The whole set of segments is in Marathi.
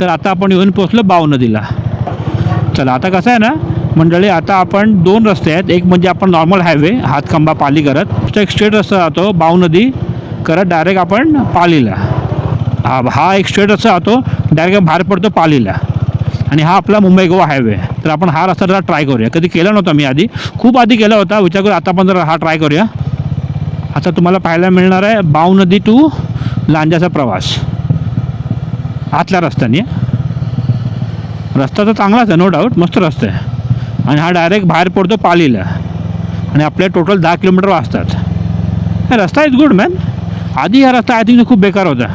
तर आता आपण येऊन पोचलो बाव नदीला. चला आता कसं आहे ना मंडळी, आता आपण 2 रस्ते आहेत. एक म्हणजे आपण नॉर्मल हायवे हातखंबा पाली करत, एक स्ट्रेट रस्ता जातो बाव नदी करत डायरेक्ट आपण पालीला. हा एक स्ट्रेट रस्ता जातो डायरेक्ट बाहेर पडतो पालीला. आणि हा आपला मुंबई गोवा हायवे. तर आपण हा रस्ता जरा ट्राय करूया. कधी केला नव्हता मी आधी, खूप आधी केला होता. विचार करू आता पण जरा हा ट्राय करूया. आता तुम्हाला पाहायला मिळणार आहे बाव नदी टू लांजाचा प्रवास आतल्या रस्त्याने. रस्ता तर चांगलाच आहे, नो डाऊट, मस्त रस्ता आहे. आणि हा डायरेक्ट बाहेर पडतो पालीला. आणि आपले टोटल 10 किलोमीटर वाजतात. हा रस्ता इज गुड मॅन. आधी हा रस्ता आय थिंक खूप बेकार होता.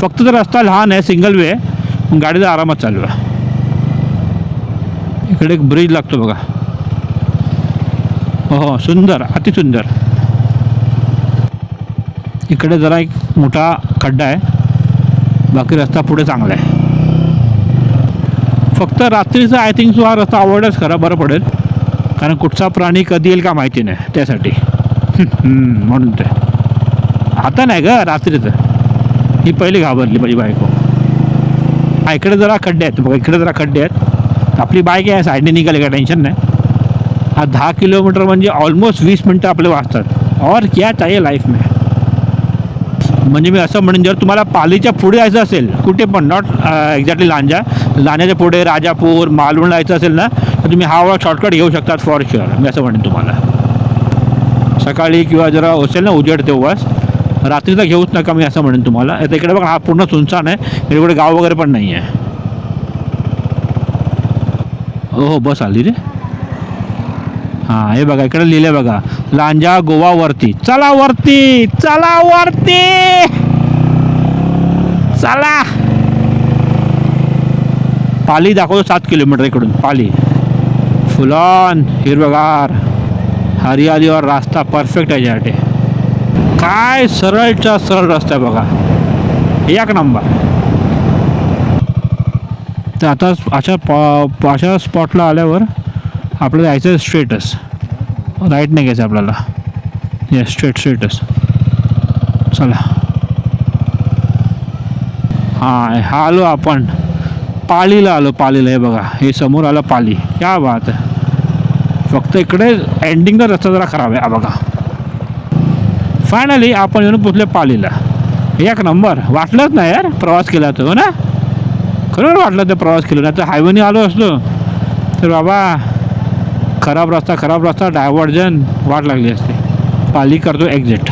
फक्त जर रस्ता लहान आहे, सिंगल वे आहे, गाडीचा आरामात चालू आहे. इकडे एक ब्रिज लागतो बघा. हो सुंदर, अतिसुंदर. इकडे जरा एक मोठा खड्डा आहे, बाकी रस्ता पुढे चांगला आहे. फक्त रात्रीचा आय थिंक हा रस्ता आवडच खरा, बरं पडेल. कारण कुठचा प्राणी कधी येईल का माहिती नाही, त्यासाठी म्हणून ते आता नाही ग रात्रीचं. ही पहिली घाबरली माझी बायको. हा इकडे जरा खड्डे आहेत बघा, इकडे जरा खड्डे आहेत. आपली बाईक आहे साईडने निघाली का टेन्शन नाही. हा 10 किलोमीटर म्हणजे ऑलमोस्ट 20 मिनटं आपले वाचतात. और क्या चाहिए लाईफ में. म्हणजे मी असं म्हणेन, जर तुम्हाला पालीच्या पुढे जायचं असेल कुठे पण, नॉट एक्झॅक्टली लांजाच्या पुढे राजापूर मालवण जायचं असेल ना, तर तुम्ही हा शॉर्टकट घेऊ शकतात फॉर शुअर. मी असं म्हणेन तुम्हाला. सकाळी किंवा जरा असेल ना उजेड तेव्हाच, रात्रीचा घेऊच नका, मी असं म्हणेन तुम्हाला. आता इकडे बघा हा पूर्ण सुनसान आहे, इकडे गाव वगैरे पण नाही आहे. हो बस आली रे. हां हे बघा इकडे लिहिलं बघा, लांजा गोवा वरती. चला वरती, चला वरती, चला. पाली दाखवतो 7 किलोमीटर इकडून. पाली फुलॉन हिरवगार हरियालीवर रास्ता परफेक्ट आहे यासाठी. काय सरळच्या सरळ रस्ता आहे बघा, एक नंबर. तर आता अशा स्पॉटला आल्यावर आपल्याला जायचं स्ट्रेटच, राईट नाही घ्यायचं आपल्याला. Yes stretch. चला हां हा आलो आपण पालीला आलो. पालीला हे बघा, हे समोर आलं पाली. क्या बात आहे. फक्त इकडे एंडिंगचा रस्ता जरा खराब आहे. हा बघा फायनली आपण येऊन पोचले पालीला. एक नंबर. वाटलंच नाही यार प्रवास केला तो ना, खरोखर वाटलं ते प्रवास केला. नाही तर हायवेने आलो असतो तर बाबा खराब रस्ता डायव्हर्जन वाट लागली असते. पाली करतो एक्झिट.